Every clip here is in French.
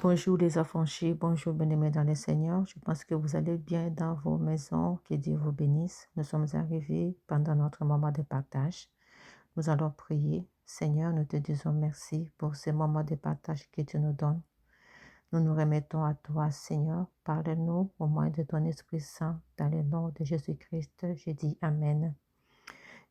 Bonjour les affranchis, bonjour bien-aimés dans le Seigneur. Je pense que vous allez bien dans vos maisons, que Dieu vous bénisse. Nous sommes arrivés pendant notre moment de partage. Nous allons prier. Seigneur, nous te disons merci pour ce moment de partage que tu nous donnes. Nous nous remettons à toi, Seigneur. Parle-nous au moyen de ton Esprit Saint. Dans le nom de Jésus-Christ, je dis Amen.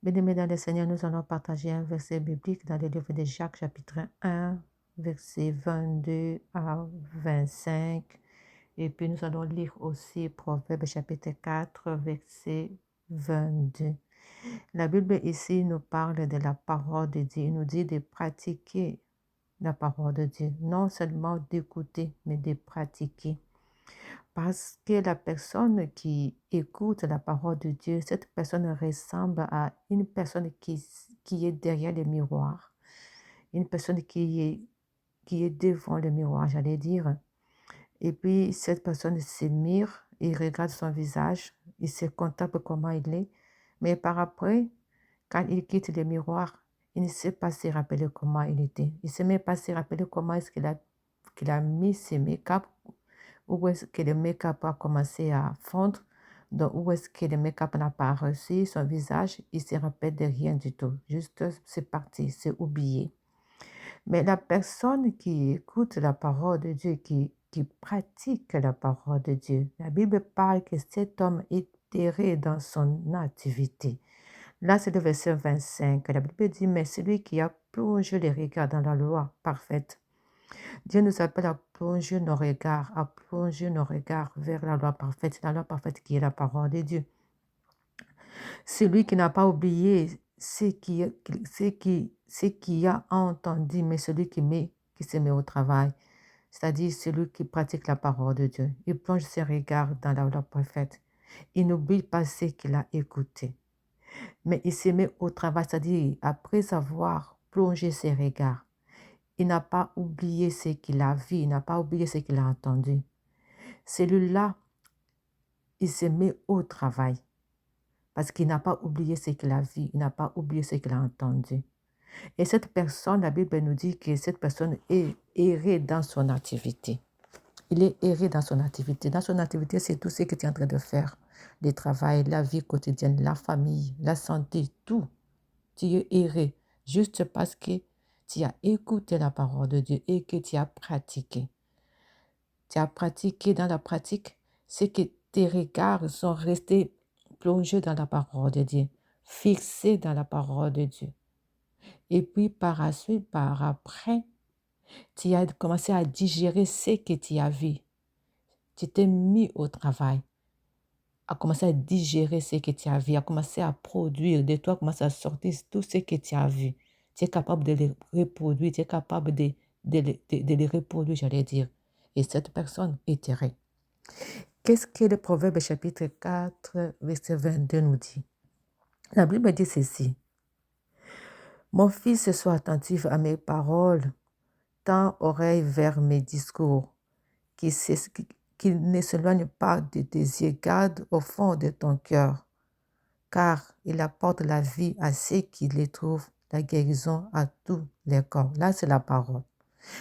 Bien-aimés dans le Seigneur, nous allons partager un verset biblique dans le livre de Jacques, chapitre 1, versets 22 à 25. Et puis nous allons lire aussi Proverbe chapitre 4, verset 22. La Bible ici nous parle de la parole de Dieu. Il nous dit de pratiquer la parole de Dieu. Non seulement d'écouter, mais de pratiquer. Parce que la personne qui écoute la parole de Dieu, cette personne ressemble à une personne qui est derrière le miroir. Une personne qui est devant le miroir, j'allais dire. Et puis, cette personne se mire, il regarde son visage, il se contemple comment il est. Mais par après, quand il quitte le miroir, il ne sait pas se rappeler comment il était. Il ne sait même pas se rappeler comment est-ce qu'il a mis ses make-up, où est-ce que le make-up a commencé à fondre, donc où est-ce que le make-up n'a pas reçu son visage, il ne se rappelle de rien du tout. Juste, c'est parti, c'est oublié. Mais la personne qui écoute la parole de Dieu, qui pratique la parole de Dieu, la Bible parle que cet homme est erré dans son activité. Là, c'est le verset 25. La Bible dit, mais celui qui a plongé les regards dans la loi parfaite. Dieu nous appelle à plonger nos regards vers la loi parfaite qui est la parole de Dieu. Celui qui n'a pas oublié ce qui a entendu, mais celui qui se met au travail, c'est-à-dire celui qui pratique la parole de Dieu. Il plonge ses regards dans la loi parfaite. Il n'oublie pas ce qu'il a écouté, mais il se met au travail, c'est-à-dire après avoir plongé ses regards, il n'a pas oublié ce qu'il a vu, il n'a pas oublié ce qu'il a entendu. Celui-là, il se met au travail. Parce qu'il n'a pas oublié ce qu'il a vu, il n'a pas oublié ce qu'il a entendu. Et cette personne, la Bible nous dit que cette personne est errée dans son activité. Il est erré dans son activité. Dans son activité, c'est tout ce que tu es en train de faire. Le travail, la vie quotidienne, la famille, la santé, tout. Tu es erré juste parce que tu as écouté la parole de Dieu et que tu as pratiqué. Tu as pratiqué dans la pratique, c'est que tes regards sont restés plongés dans la parole de Dieu, fixés dans la parole de Dieu. Et puis par après, tu as commencé à digérer ce que tu as vu. Tu t'es mis au travail, à commencer à digérer ce que tu as vu, à commencer à produire de toi, à commencer à sortir tout ce que tu as vu. Tu es capable de les reproduire, tu es capable de les reproduire, j'allais dire. Et cette personne est errée. Qu'est-ce que le Proverbe chapitre 4, verset 22 nous dit? La Bible dit ceci. Mon fils, sois attentif à mes paroles, tends oreille vers mes discours, qu'il ne s'éloigne pas de tes yeux, garde au fond de ton cœur, car il apporte la vie à ceux qui les trouvent, la guérison à tous les corps. Là, c'est la parole.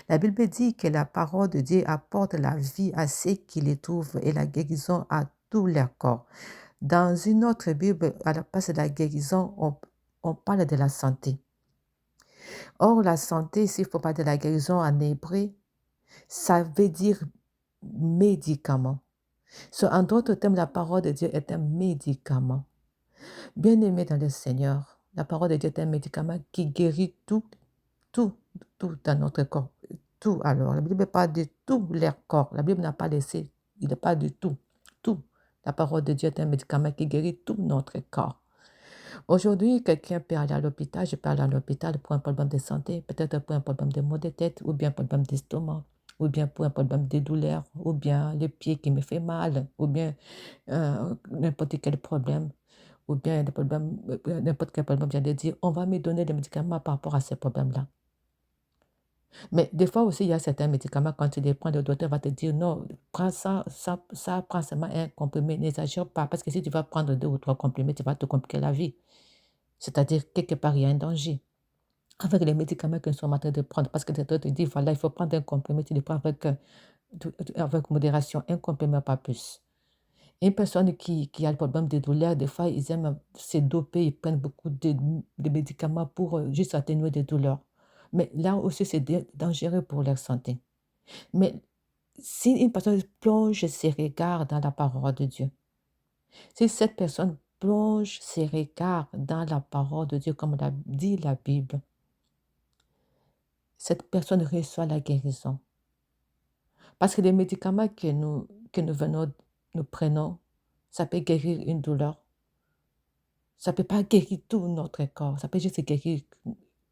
La Bible dit que la parole de Dieu apporte la vie à ceux qui les trouvent et la guérison à tous les corps. Dans une autre Bible, à la place de la guérison, on parle de la santé. Or, la santé, s'il faut parler de la guérison en hébreu, ça veut dire médicament. En d'autres termes, la parole de Dieu est un médicament. Bien-aimé dans le Seigneur, la parole de Dieu est un médicament qui guérit tout, tout, tout dans notre corps. Tout alors. La Bible parle de tous les corps. La Bible n'a pas laissé, il n'est pas du tout. Tout. La parole de Dieu est un médicament qui guérit tout notre corps. Aujourd'hui, quelqu'un peut aller à l'hôpital, je peux aller à l'hôpital pour un problème de santé, peut-être pour un problème de maux de tête, ou bien un problème d'estomac, ou bien pour un problème de douleur, ou bien le pied qui me fait mal, ou bien n'importe quel problème, ou bien n'importe quel problème, j'allais dire, on va me donner des médicaments par rapport à ces problèmes-là. Mais des fois aussi, il y a certains médicaments, quand tu les prends, le docteur va te dire, non, prends ça, prends seulement un comprimé, n'exagère pas, parce que si tu vas prendre 2 ou 3 comprimés, tu vas te compliquer la vie. C'est-à-dire, quelque part, il y a un danger. avec les médicaments que nous sommes en train de prendre. Parce que le docteur te dit, voilà, il faut prendre un comprimé, tu le prends avec modération, un comprimé, pas plus. Une personne qui a le problème de douleur, des fois, ils aiment se doper, ils prennent beaucoup de médicaments pour juste atténuer des douleurs. Mais là aussi, c'est dangereux pour leur santé. Mais si une personne plonge ses regards dans la parole de Dieu, si cette personne plonge ses regards dans la parole de Dieu, comme l'a dit la Bible, cette personne reçoit la guérison. Parce que les médicaments que nous prenons, ça peut guérir une douleur. Ça ne peut pas guérir tout notre corps. Ça peut juste guérir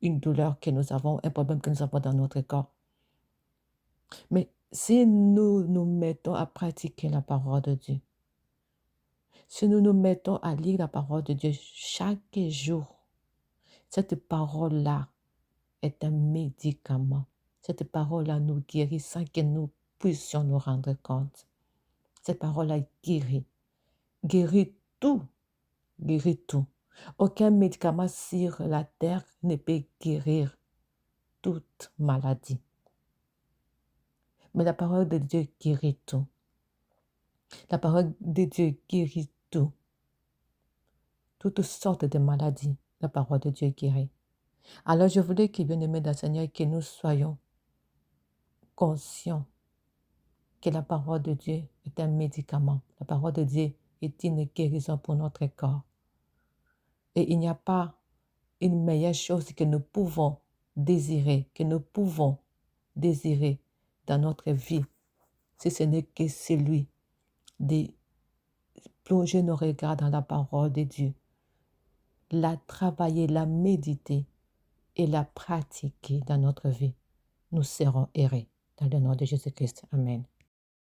une douleur que nous avons, un problème que nous avons dans notre corps. Mais si nous nous mettons à pratiquer la parole de Dieu, si nous nous mettons à lire la parole de Dieu chaque jour, cette parole-là est un médicament. Cette parole-là nous guérit sans que nous puissions nous rendre compte. Cette parole-là guérit. Guérit tout. Guérit tout. Aucun médicament sur la terre ne peut guérir toute maladie. Mais la parole de Dieu guérit tout. La parole de Dieu guérit tout. Toutes sortes de maladies, la parole de Dieu guérit. Alors je voulais que, bien-aimés dans le Seigneur, que nous soyons conscients que la parole de Dieu est un médicament. La parole de Dieu est une guérison pour notre corps. Et il n'y a pas une meilleure chose que nous pouvons désirer, dans notre vie, si ce n'est que celui de plonger nos regards dans la parole de Dieu, la travailler, la méditer et la pratiquer dans notre vie. Nous serons errés. Dans le nom de Jésus-Christ. Amen.